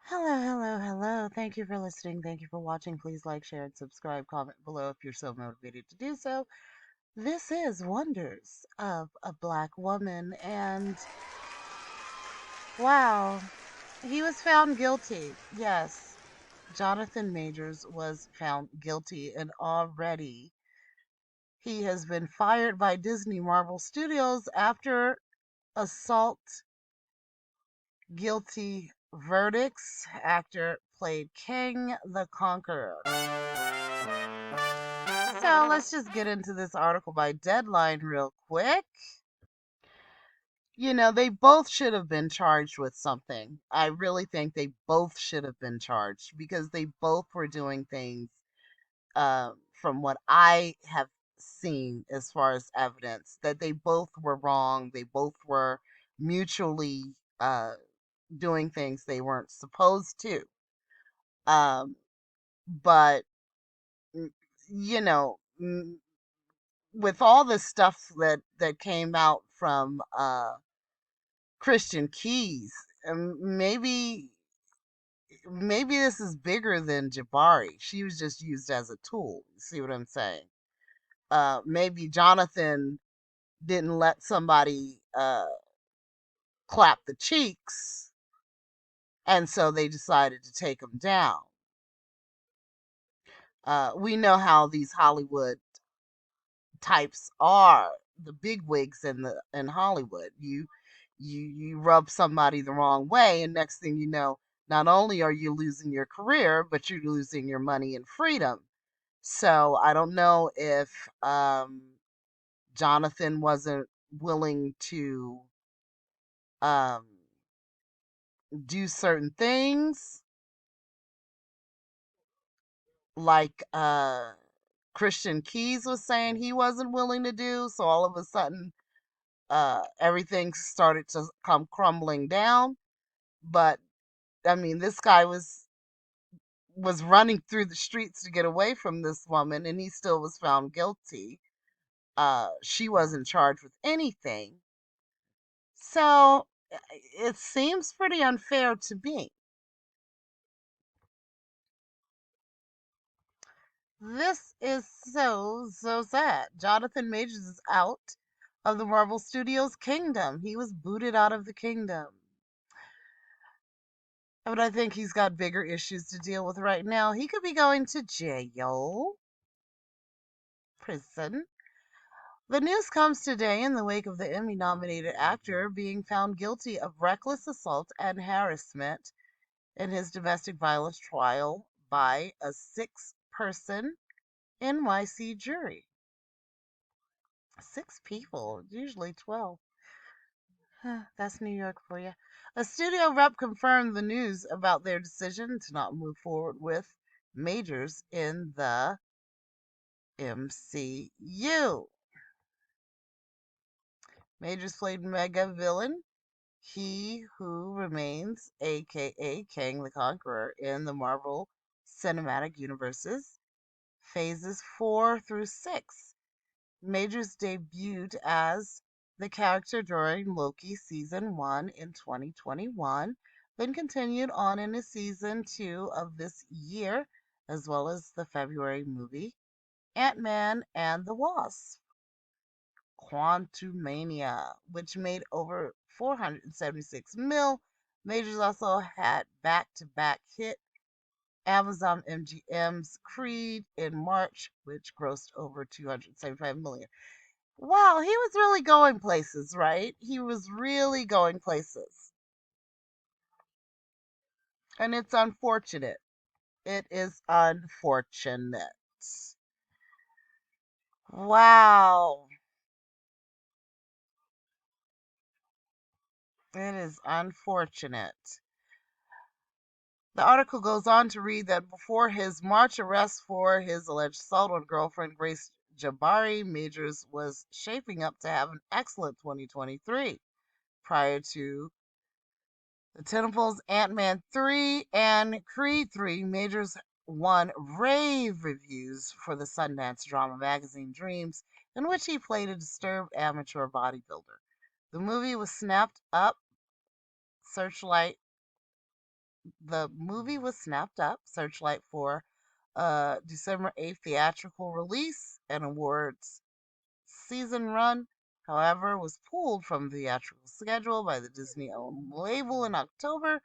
Hello, hello, hello. Thank you for listening. Thank you for watching. Please like, share, and subscribe. Comment below if you're so motivated to do so. This is Wonders of a Black Woman, and wow, he was found guilty. Yes, Jonathan Majors was found guilty, and already he has been fired by Disney Marvel Studios after assault guilty verdicts. Actor played King the Conqueror. So let's just get into this article by Deadline real quick. They both should have been charged with something. I really think they both should have been charged because they both were doing things, from what I have seen as far as evidence, that they both were wrong. They both were mutually uh, doing things they weren't supposed to. Um, but, mm, you know, with all the stuff that came out from Christian Keys, maybe this is bigger than Jabari. She was just used as a tool. You see what I'm saying? Maybe Jonathan didn't let somebody clap the cheeks, and so they decided to take him down. We know how these Hollywood types are, the big wigs in Hollywood. You rub somebody the wrong way, and next thing you know, not only are you losing your career, but you're losing your money and freedom. So I don't know if Jonathan wasn't willing to um, do certain things, like Christian Keys was saying he wasn't willing to do. So all of a sudden, everything started to come crumbling down. But I mean, this guy was running through the streets to get away from this woman, and he still was found guilty. She wasn't charged with anything, so it seems pretty unfair to me. This is so sad. Jonathan Majors is out of the Marvel Studios kingdom. He was booted out of the kingdom. But I think he's got bigger issues to deal with right now. He could be going to jail, prison. The news comes today in the wake of the Emmy nominated actor being found guilty of reckless assault and harassment in his domestic violence trial by a six-person NYC jury. Six people, usually 12. That's New York for you. A studio rep confirmed the news about their decision to not move forward with Majors in the MCU. Majors played mega villain, he who remains, aka Kang the Conqueror, in the Marvel Cinematic Universes, phases 4 through 6. Majors debuted as the character during Loki season 1 in 2021, then continued on into season 2 of this year, as well as the February movie Ant-Man and the Wasp: Quantumania, which made over 476 mil. Majors also had back-to-back hit Amazon MGM's Creed in March, which grossed over 275 million. Wow, he was really going places, right? He was really going places. And it's unfortunate. It is unfortunate. Wow. It is unfortunate. The article goes on to read that before his March arrest for his alleged assault on girlfriend Grace Jabari, Majors was shaping up to have an excellent 2023. Prior to The Tentacles, Ant-Man 3, and Creed 3, Majors won rave reviews for the Sundance drama magazine Dreams, in which he played a disturbed amateur bodybuilder. The movie was snapped up Searchlight The movie was snapped up, Searchlight for December 8th theatrical release and awards season run, however, was pulled from the theatrical schedule by the Disney owned label in October.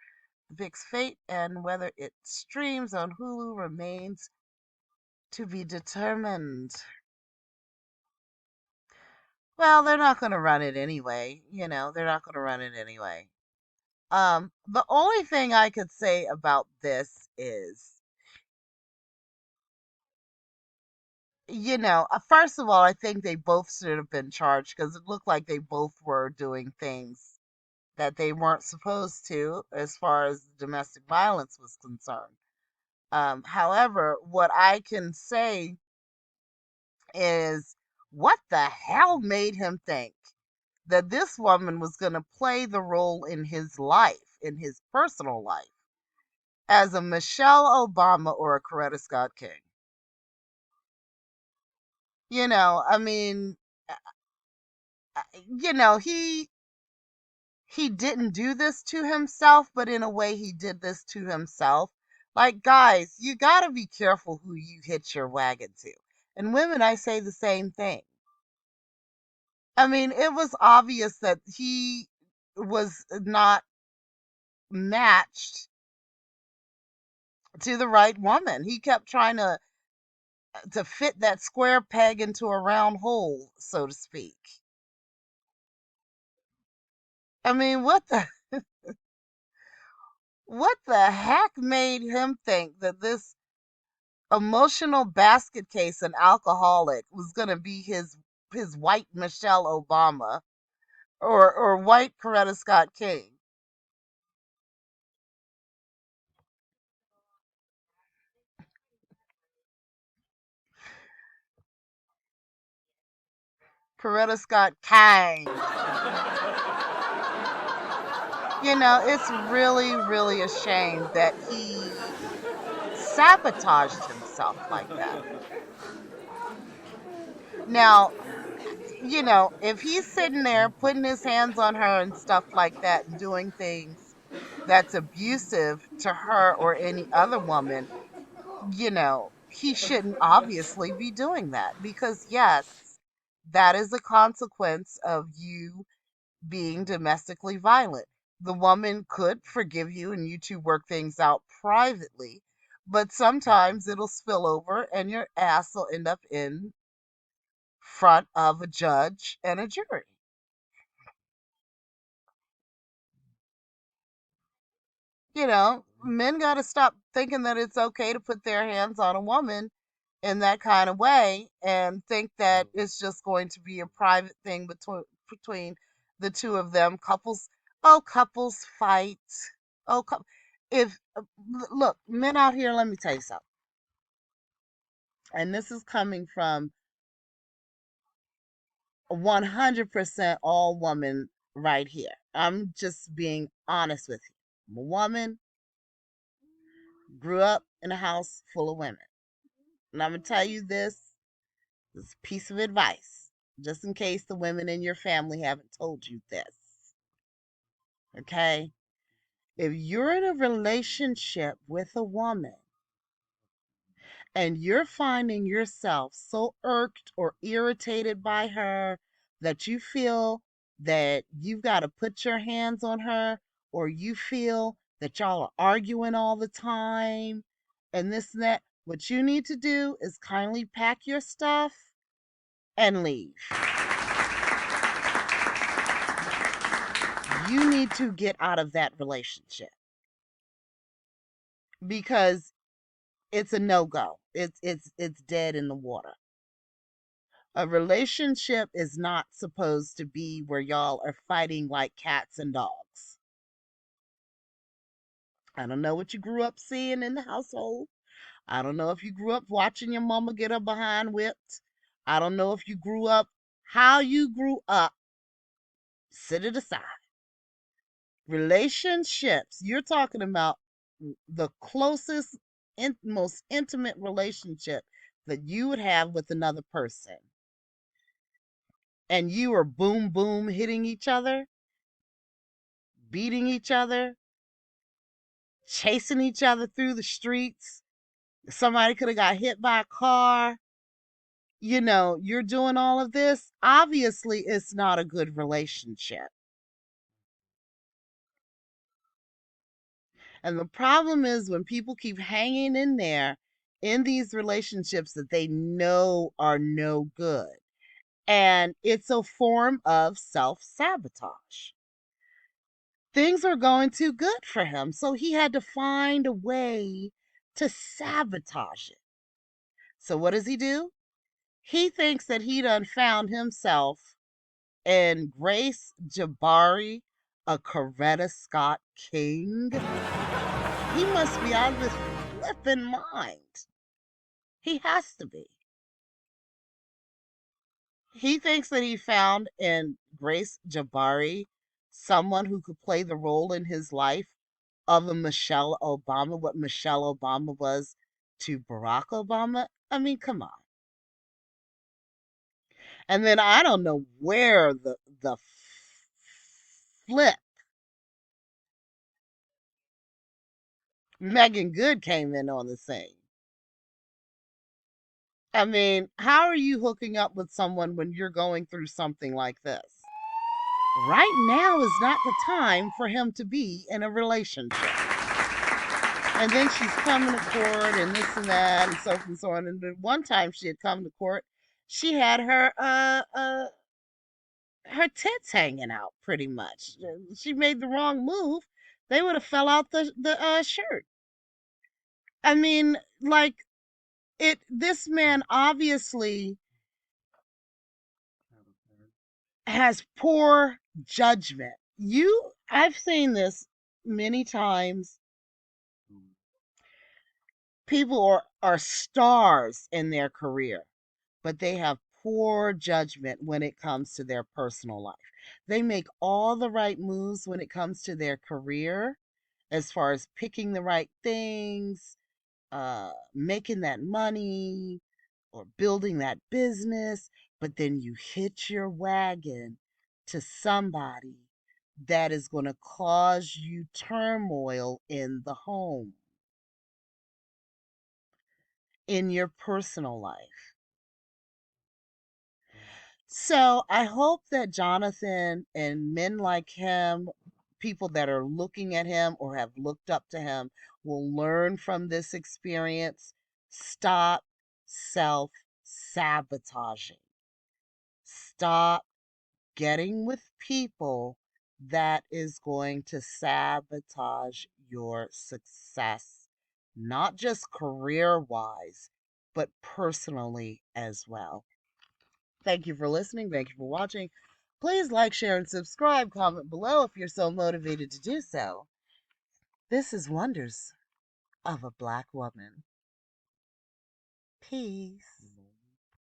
The Pic's fate and whether it streams on Hulu remains to be determined. Well, they're not going to run it anyway. They're not going to run it anyway. The only thing I could say about this is, first of all, I think they both should have been charged because it looked like they both were doing things that they weren't supposed to as far as domestic violence was concerned. However, what I can say is, what the hell made him think that this woman was going to play the role in his life, in his personal life, as a Michelle Obama or a Coretta Scott King? I mean, uh, he didn't do this to himself, but in a way he did this to himself. Like, guys, you got to be careful who you hitch your wagon to. And women, I say the same thing. I mean, it was obvious that he was not matched to the right woman. He kept trying to fit that square peg into a round hole, so to speak. I mean, what the heck made him think that this emotional basket case and alcoholic was going to be his white Michelle Obama or white Coretta Scott King? Coretta Scott King. It's really, really a shame that he sabotaged himself like that. Now, if he's sitting there putting his hands on her and stuff like that and doing things that's abusive to her or any other woman, he shouldn't obviously be doing that because, yes, that is a consequence of you being domestically violent. The woman could forgive you and you two work things out privately, but sometimes it'll spill over and your ass will end up in front of a judge and a jury. Men got to stop thinking that it's okay to put their hands on a woman in that kind of way and think that it's just going to be a private thing between the two of them. Couples fight. Oh, if look, men out here, let me tell you something. And this is coming from 100% all woman right here. I'm just being honest with you. I'm a woman, grew up in a house full of women. And I'm going to tell you this piece of advice, just in case the women in your family haven't told you this. Okay? If you're in a relationship with a woman and you're finding yourself so irked or irritated by her that you feel that you've got to put your hands on her, or you feel that y'all are arguing all the time and this and that, what you need to do is kindly pack your stuff and leave. You need to get out of that relationship because it's a no-go. It's dead in the water. A relationship is not supposed to be where y'all are fighting like cats and dogs. I don't know what you grew up seeing in the household. I don't know if you grew up watching your mama get her behind whipped. I don't know if you grew up how you grew up. Sit it aside. Relationships, you're talking about the closest, most intimate relationship that you would have with another person. And you are boom, boom, hitting each other, beating each other, chasing each other through the streets. Somebody could have got hit by a car. You're doing all of this. Obviously, it's not a good relationship. And the problem is when people keep hanging in there in these relationships that they know are no good. And it's a form of self sabotage. Things are going too good for him. So he had to find a way to sabotage it. So what does he do? He thinks that he done found himself in Grace Jabari, a Coretta Scott King. He must be out of his flippin' mind. He has to be. He thinks that he found in Grace Jabari someone who could play the role in his life of a Michelle Obama, what Michelle Obama was to Barack Obama. I mean, come on. And then I don't know where the flip Megan Good came in on the scene. I mean, how are you hooking up with someone when you're going through something like this? Right now is not the time for him to be in a relationship. And then she's coming to court and this and that and so forth and so on. And then one time she had come to court, she had her tits hanging out pretty much. She made the wrong move. They would have fell out the shirt. I mean, like this man obviously has poor judgment. I've seen this many times. People are stars in their career, but they have poor judgment when it comes to their personal life. They make all the right moves when it comes to their career, as far as picking the right things, making that money, or building that business, but then you hitch your wagon to somebody that is going to cause you turmoil in the home, in your personal life. So I hope that Jonathan and men like him, people that are looking at him or have looked up to him, will learn from this experience. Stop self sabotaging. Stop getting with people that is going to sabotage your success, not just career wise, but personally as well. Thank you for listening. Thank you for watching. Please like, share, and subscribe. Comment below if you're so motivated to do so. This is Wonders of a Black Woman. Peace.